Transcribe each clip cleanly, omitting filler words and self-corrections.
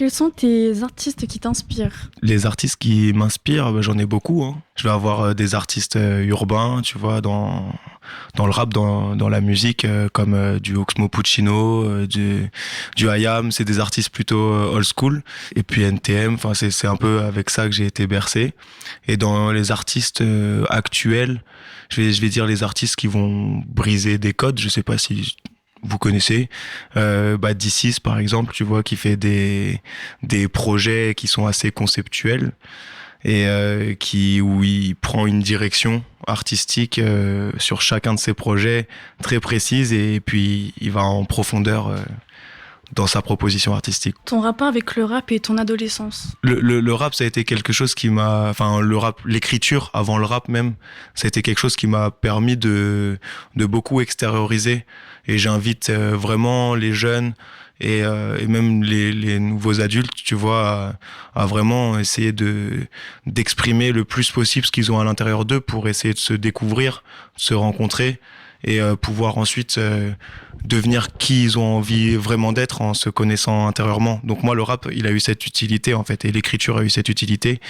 Quels sont tes artistes qui t'inspirent? Les artistes qui m'inspirent, j'en ai beaucoup, hein. Je vais avoir des artistes urbains, tu vois, dans le rap, dans la musique, comme du Oxmo Puccino, du IAM. C'est des artistes plutôt old school. Et puis NTM, enfin c'est un peu avec ça que j'ai été bercé. Et dans les artistes actuels, je vais dire les artistes qui vont briser des codes. Je sais pas si vous connaissez, D6 par exemple, tu vois, qui fait des projets qui sont assez conceptuels et où il prend une direction artistique sur chacun de ses projets très précise, et puis il va en profondeur dans sa proposition artistique. Ton rapport avec le rap et ton adolescence? Le rap, ça a été quelque chose qui m'a, enfin le rap, l'écriture avant le rap même, ça a été quelque chose qui m'a permis de beaucoup extérioriser. Et j'invite vraiment les jeunes et même les nouveaux adultes, tu vois, à vraiment essayer d'exprimer le plus possible ce qu'ils ont à l'intérieur d'eux pour essayer de se découvrir, de se rencontrer et pouvoir ensuite devenir qui ils ont envie vraiment d'être en se connaissant intérieurement. Donc moi, le rap, il a eu cette utilité en fait, et l'écriture a eu cette utilité.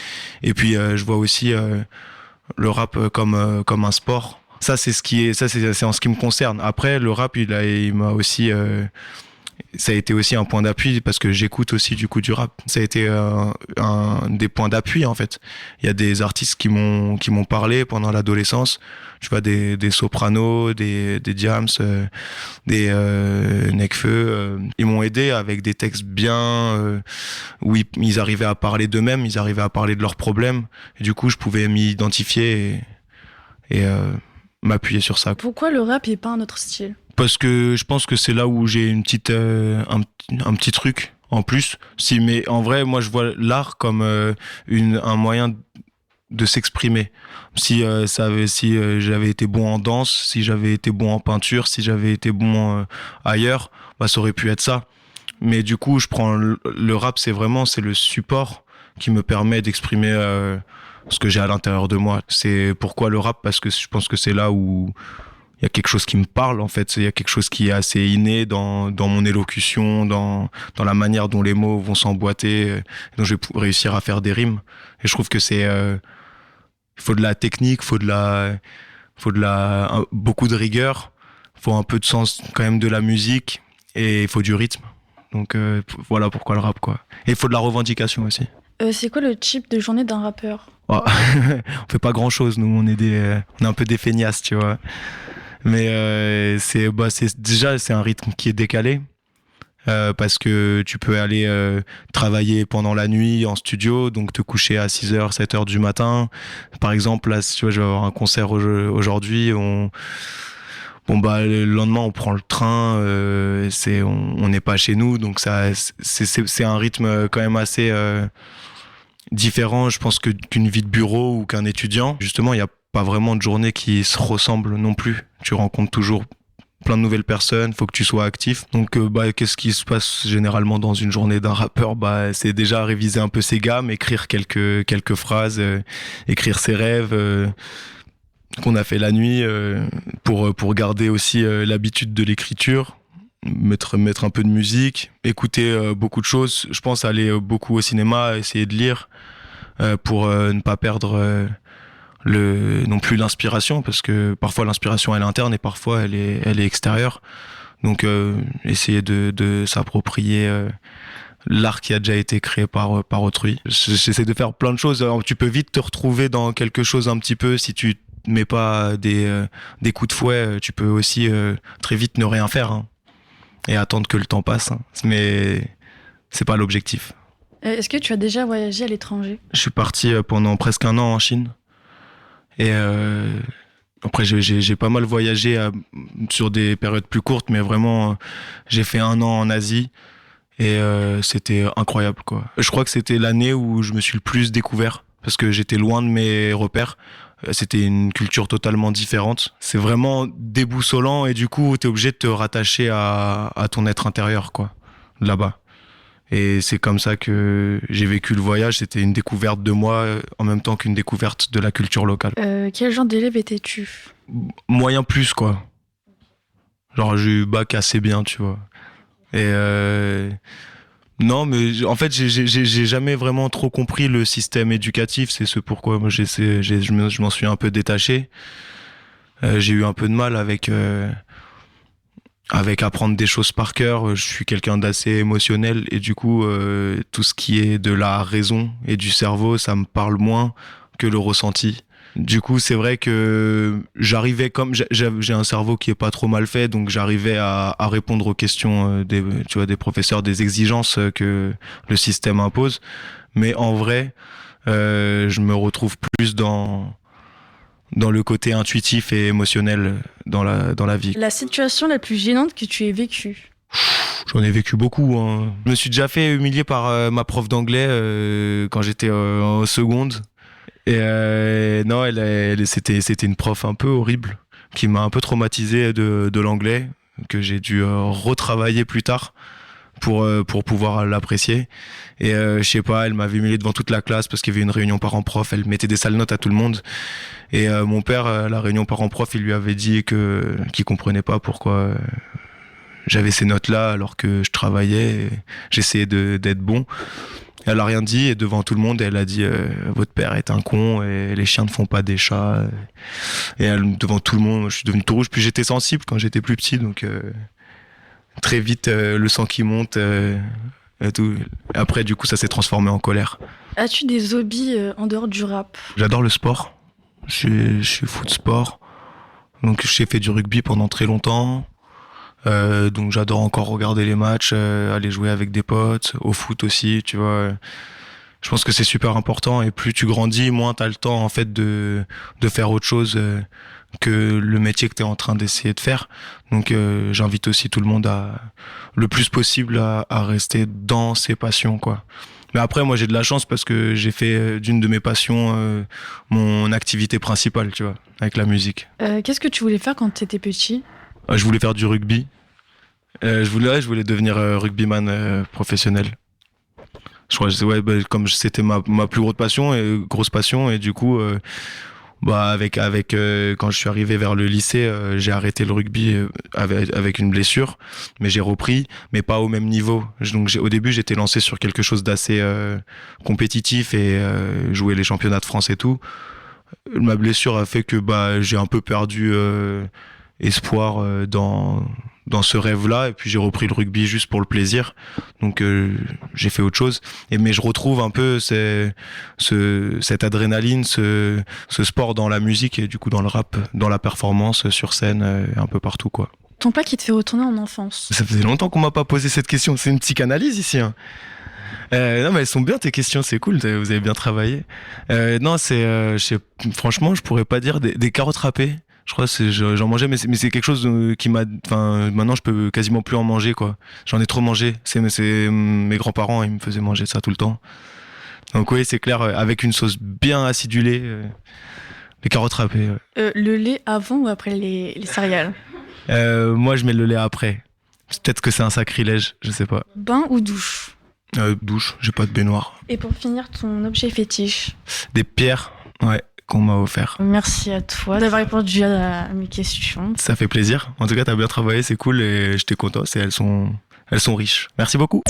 Et puis je vois aussi le rap comme un sport. Ça c'est en ce qui me concerne. Après le rap, il m'a aussi ça a été aussi un point d'appui parce que j'écoute aussi du coup du rap. Ça a été un des points d'appui en fait. Il y a des artistes qui m'ont parlé pendant l'adolescence. Tu vois, des Sopranos, des Diams, des Nekfeu. Ils m'ont aidé avec des textes bien où ils arrivaient à parler d'eux-mêmes, ils arrivaient à parler de leurs problèmes. Et du coup, je pouvais m'y identifier et m'appuyer sur ça. Pourquoi le rap et pas un autre style? Parce que je pense que c'est là où j'ai une petite un petit truc en plus. Mais en vrai, moi je vois l'art comme un moyen de s'exprimer. Si j'avais été bon en danse, si j'avais été bon en peinture, si j'avais été bon ailleurs, ça aurait pu être ça. Mais du coup, je prends le rap, c'est le support qui me permet d'exprimer ce que j'ai à l'intérieur de moi. C'est pourquoi le rap, parce que je pense que c'est là où il y a quelque chose qui me parle en fait, il y a quelque chose qui est assez inné dans mon élocution, dans la manière dont les mots vont s'emboîter, dont je vais réussir à faire des rimes. Et je trouve que il faut de la technique, beaucoup de rigueur, il faut un peu de sens quand même de la musique, et il faut du rythme. Donc voilà pourquoi le rap quoi. Et il faut de la revendication aussi. C'est quoi le type de journée d'un rappeur? Oh, on fait pas grand chose, nous on est un peu des feignasses, tu vois. Mais c'est un rythme qui est décalé parce que tu peux aller travailler pendant la nuit en studio, donc te coucher à 6h, 7h du matin. Par exemple, là, tu vois, je vais avoir un concert aujourd'hui, le lendemain on prend le train, on n'est pas chez nous, donc c'est un rythme quand même assez différent, je pense, qu'une vie de bureau ou qu'un étudiant. Justement, il y a pas vraiment de journée qui se ressemble non plus. Tu rencontres toujours plein de nouvelles personnes, faut que tu sois actif. Donc qu'est-ce qui se passe généralement dans une journée d'un rappeur? C'est déjà réviser un peu ses gammes, écrire quelques phrases, écrire ses rêves qu'on a fait la nuit pour garder aussi l'habitude de l'écriture. Mettre un peu de musique, écouter beaucoup de choses. Je pense aller beaucoup au cinéma, essayer de lire pour ne pas perdre non plus l'inspiration, parce que parfois l'inspiration elle est interne et parfois elle est extérieure. Donc essayer de s'approprier l'art qui a déjà été créé par autrui. J'essaie de faire plein de choses. Alors, tu peux vite te retrouver dans quelque chose un petit peu si tu mets pas des coups de fouet. Tu peux aussi très vite ne rien faire, hein, et attendre que le temps passe, hein. Mais c'est pas l'objectif. Est-ce que tu as déjà voyagé à l'étranger? Je suis parti pendant presque un an en Chine. Et après, j'ai pas mal voyagé sur des périodes plus courtes, mais vraiment, j'ai fait un an en Asie et c'était incroyable, quoi. Je crois que c'était l'année où je me suis le plus découvert parce que j'étais loin de mes repères. C'était une culture totalement différente. C'est vraiment déboussolant et du coup, t'es obligé de te rattacher à ton être intérieur, quoi, là-bas. Et c'est comme ça que j'ai vécu le voyage. C'était une découverte de moi en même temps qu'une découverte de la culture locale. Quel genre d'élève étais-tu? Moyen plus, quoi. Genre j'ai eu bac assez bien, tu vois. Et Non, mais en fait, j'ai jamais vraiment trop compris le système éducatif. C'est ce pourquoi moi je m'en suis un peu détaché. J'ai eu un peu de mal avec apprendre des choses par cœur. Je suis quelqu'un d'assez émotionnel et du coup, tout ce qui est de la raison et du cerveau, ça me parle moins que le ressenti. Du coup, c'est vrai que j'arrivais comme j'ai un cerveau qui est pas trop mal fait, donc j'arrivais à répondre aux questions des professeurs, des exigences que le système impose. Mais en vrai, je me retrouve plus dans le côté intuitif et émotionnel dans la vie. La situation la plus gênante que tu aies vécue. J'en ai vécu beaucoup, hein. Je me suis déjà fait humilier par ma prof d'anglais quand j'étais en seconde. Et non, c'était une prof un peu horrible qui m'a un peu traumatisé de l'anglais, que j'ai dû retravailler plus tard pour pouvoir l'apprécier. Et je sais pas, elle m'avait humilié devant toute la classe parce qu'il y avait une réunion parents-prof, elle mettait des sales notes à tout le monde. Et mon père, à la réunion parents-prof, il lui avait dit qu'il comprenait pas pourquoi j'avais ces notes-là alors que je travaillais, et j'essayais d'être bon. Elle a rien dit et devant tout le monde, elle a dit votre père est un con et les chiens ne font pas des chats. Et devant tout le monde, je suis devenu tout rouge. Puis j'étais sensible quand j'étais plus petit, donc très vite le sang qui monte et tout. Après, du coup, ça s'est transformé en colère. As-tu des hobbies en dehors du rap? J'adore le sport. Je suis foot sport. Donc j'ai fait du rugby pendant très longtemps. Donc j'adore encore regarder les matchs, aller jouer avec des potes, au foot aussi, tu vois. Je pense que c'est super important et plus tu grandis, moins t'as le temps en fait de faire autre chose que le métier que t'es en train d'essayer de faire. Donc j'invite aussi tout le monde le plus possible à rester dans ses passions, quoi. Mais après, moi j'ai de la chance parce que j'ai fait d'une de mes passions mon activité principale, tu vois, avec la musique. Qu'est-ce que tu voulais faire quand tu étais petit? Je voulais faire du rugby. Je voulais devenir rugbyman professionnel. Je crois que comme c'était ma plus grosse passion et du coup quand je suis arrivé vers le lycée, j'ai arrêté le rugby avec une blessure, mais j'ai repris, mais pas au même niveau. Donc au début, j'étais lancé sur quelque chose d'assez compétitif et jouer les championnats de France et tout. Ma blessure a fait que j'ai un peu perdu espoir dans ce rêve-là, et puis j'ai repris le rugby juste pour le plaisir. Donc j'ai fait autre chose, mais je retrouve un peu cette adrénaline, ce sport dans la musique et du coup dans le rap, dans la performance sur scène, un peu partout, quoi. Ton plat qui te fait retourner en enfance? Ça faisait longtemps qu'on m'a pas posé cette question. C'est une psychanalyse ici, hein. Non, mais elles sont bien tes questions, c'est cool, vous avez bien travaillé. Non, franchement, je pourrais pas dire des carottes râpées. Je crois que j'en mangeais, mais c'est quelque chose qui m'a. Enfin, maintenant, je peux quasiment plus en manger, quoi. J'en ai trop mangé. C'est mes grands-parents, ils me faisaient manger ça tout le temps. Donc oui, c'est clair, avec une sauce bien acidulée, les carottes râpées. Ouais. Le lait avant ou après les céréales? Moi, je mets le lait après. Peut-être que c'est un sacrilège, je sais pas. Bain ou douche? Douche, j'ai pas de baignoire. Et pour finir, ton objet fétiche? Des pierres, ouais, qu'on m'a offert. Merci à toi d'avoir répondu à mes questions. Ça fait plaisir. En tout cas, t'as bien travaillé, c'est cool et j'étais content. Elles sont riches. Merci beaucoup.